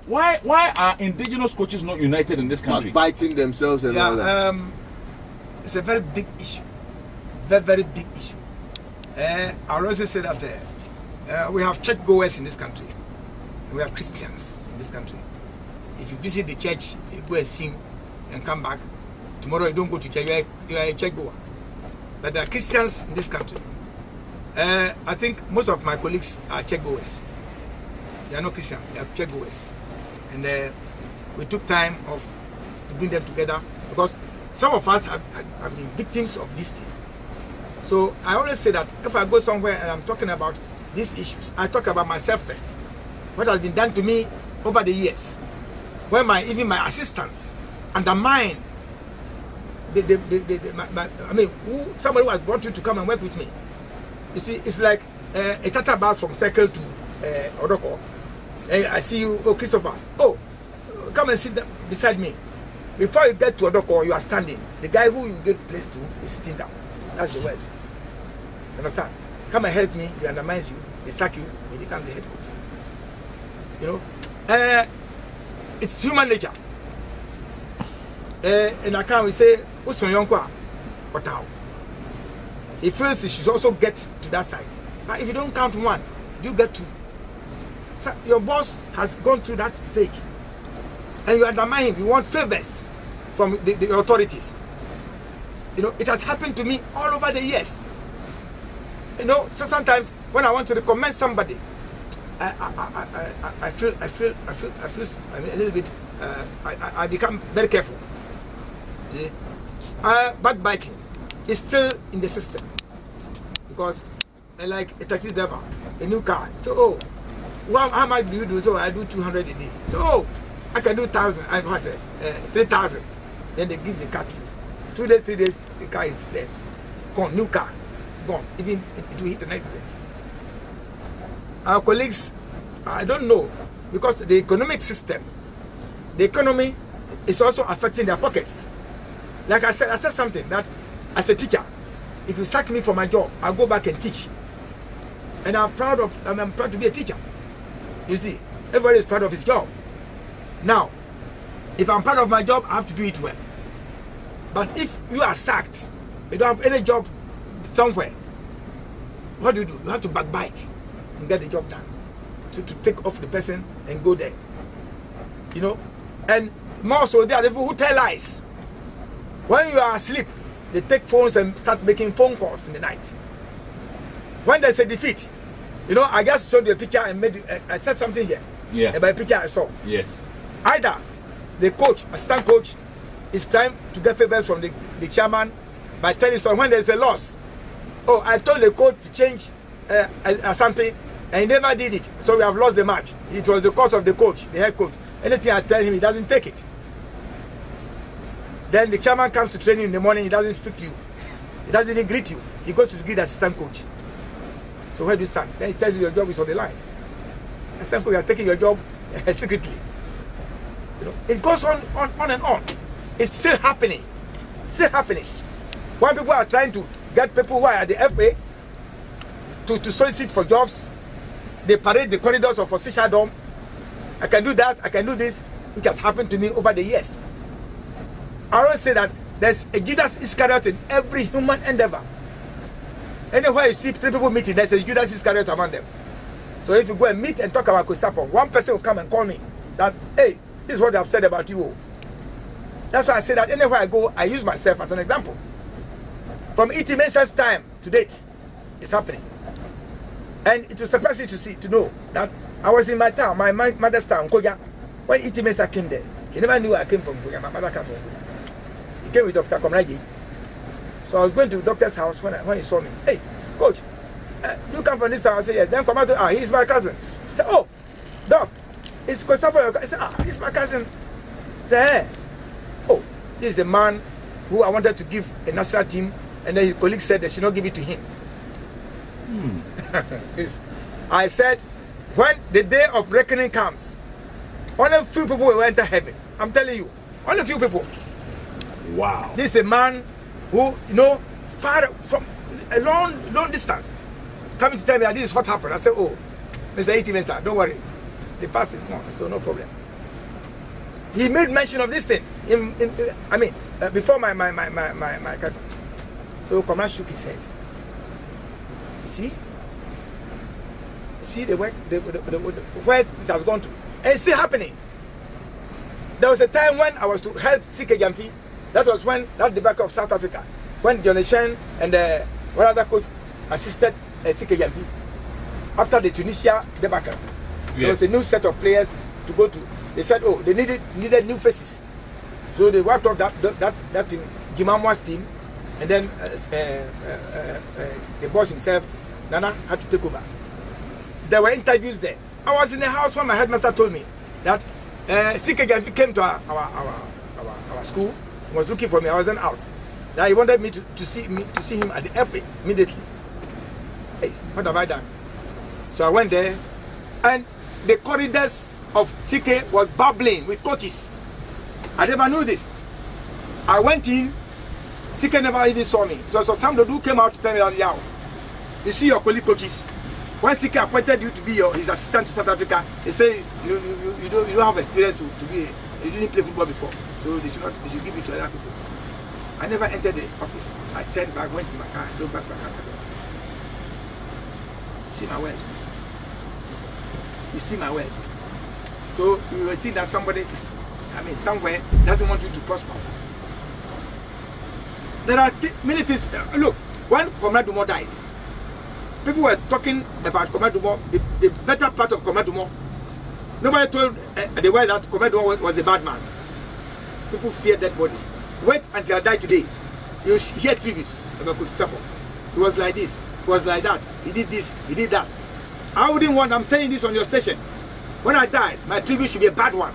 Why are indigenous coaches not united in this country? Biting themselves and all that. It's a very big issue. Very big issue. I'll also say that we have churchgoers in this country. We have Christians in this country. If you visit the church, you go and sing and come back. Tomorrow you don't go to church, you are a churchgoer. But there are Christians in this country. I think most of my colleagues are churchgoers. They are not Christians, they are churchgoers. And we took time to bring them together because some of us have been victims of this thing. So I always say that if I go somewhere and I'm talking about these issues, I talk about myself first. What has been done to me over the years. When even my assistants undermine somebody who has brought you to come and work with me. You see, it's like a Tata bus from Circle to Odoko. I see you, oh Christopher, oh, come and sit beside me. Before you get to Odoko, you are standing. The guy who you get placed to is sitting down. That's the word. Understand? Come and help me, he undermines you, they sack you, he becomes the head coach. You know? It's human nature. In account we say, what how? He feels he should also get to that side. But if you don't count one, you get two. So your boss has gone through that stage. And you undermine him, you want favors from the authorities. You know, it has happened to me all over the years. You know, so sometimes when I want to recommend somebody, I feel a little bit, I become very careful. Backbiting is still in the system because like a taxi driver, a new car. So, oh, well, how much do you do? So I do 200 a day. So, oh, I can do 1,000. I've had 3,000. Then they give the car to you. 2 days, 3 days, the car is there. Gone, new car, gone. Even it will hit an accident. Our colleagues, I don't know, because the economic system, the economy is also affecting their pockets. Like I said something that as a teacher, if you sack me from my job, I'll go back and teach. And I'm proud to be a teacher. You see, everybody is proud of his job. Now, if I'm proud of my job, I have to do it well. But if you are sacked, you don't have any job somewhere, what do? You have to backbite and get the job done. To take off the person and go there. You know? And more so, there are people who tell lies. When you are asleep, they take phones and start making phone calls in the night. When there's a defeat, you know, I just showed you a picture and I said something here. Yeah. About a picture I saw. Yes. Either the coach, assistant coach, it's time to get favors from the chairman by telling someone when there's a loss. Oh, I told the coach to change something and he never did it. So we have lost the match. It was the cause of the coach, the head coach. Anything I tell him, he doesn't take it. Then the chairman comes to training in the morning, he doesn't speak to you. He doesn't even greet you. He goes to greet the assistant coach. So where do you stand? Then he tells you your job is on the line. Assistant coach has taken your job secretly. You know, it goes on and on. It's still happening. Still happening. When people are trying to get people who are at the FA to solicit for jobs, they parade the corridors of official dome. I can do that, I can do this, which has happened to me over the years. I always say that there's a Judas Iscariot in every human endeavor. Anywhere you see 3 people meeting, there's a Judas Iscariot among them. So if you go and meet and talk about JE Sarpong, one person will come and call me that, hey, this is what they have said about you. That's why I say that anywhere I go, I use myself as an example. From E.T. Mensah's time to date, it's happening. And it will surprise you to know that I was in my town, my mother's town, Koya. When E.T. Mensah came there, he never knew I came from Koya. My mother came from Koya. He came with Dr. Komraji. So I was going to the doctor's house when he saw me. Hey, coach, you come from this town? I said, yes. Then come out to, he's my cousin. He said, oh, doc, it's JE Sarpong. I said, he's my cousin. I said, hey, oh, this is the man who I wanted to give a national team, and then his colleague said they should not give it to him. I said, when the day of reckoning comes, only a few people will enter heaven. I'm telling you, only a few people. Wow. This is a man who, you know, far from a long distance, coming to tell me that this is what happened. I said, oh, Mr. E.T. Mensah, don't worry. The past is gone, so no problem. he made mention of this thing. Before my cousin. So Command shook his head. You see the work, where it has gone to, and it's still happening. There was a time when I was to help Sike Jamfi. That was when that debacle of South Africa, when Johnny Shen and one other coach assisted Sike Jamfi after the Tunisia debacle. Yes. There was a new set of players to go to. They said, oh, they needed new faces, so they wiped off that team, Jimamwa's team, and then the boss himself, Nana, had to take over. There were interviews there. I was in the house when my headmaster told me that Sike Jamfi came to our school, was looking for me. I wasn't out. That he wanted me to see him at the FA immediately. Hey, what have I done? So I went there, and the corridors of Sike was bubbling with coaches. I never knew this. I went in. Sike never even saw me. So somebody who came out to tell me that, yeah, you see your colleague coaches. When Sike appointed you to be his assistant to South Africa, they say you don't have experience to be. You didn't play football before, so they should give it to other people. I never entered the office. I turned back, went to my car, and looked back to my car. See my word. You see my word. So you will think that somebody is, somewhere doesn't want you to prosper. There are many things. Look, when Comrade Dumo died, people were talking about Comrade Dumo, the better part of Comrade Dumo. Nobody told the world that Comrade Dumo was a bad man. People fear dead bodies. Wait until I die today. You hear tributes about Coach Sarpong. He was like this, he was like that, he did this, he did that. I wouldn't want, I'm saying this on your station. When I die, my tribute should be a bad one.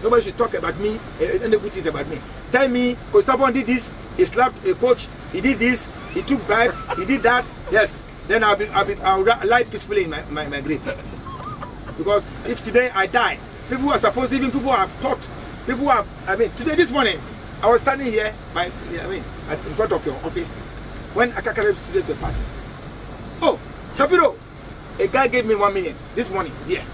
Nobody should talk about me, any good things about me. Tell me, Coach Sarpong did this, he slapped a coach, he did this, he took bribe, he did that. Yes, then I'll lie peacefully in my grave. Because if today I die, people are supposed, even people have taught, people have, today, this morning, I was standing here, in front of your office, when Akakare students were passing. Oh, Shapiro, a guy gave me 1 million this morning, yeah.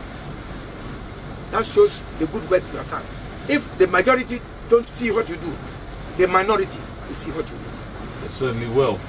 That shows the good work you have done. If the majority don't see what you do, the minority will see what you do. They certainly will.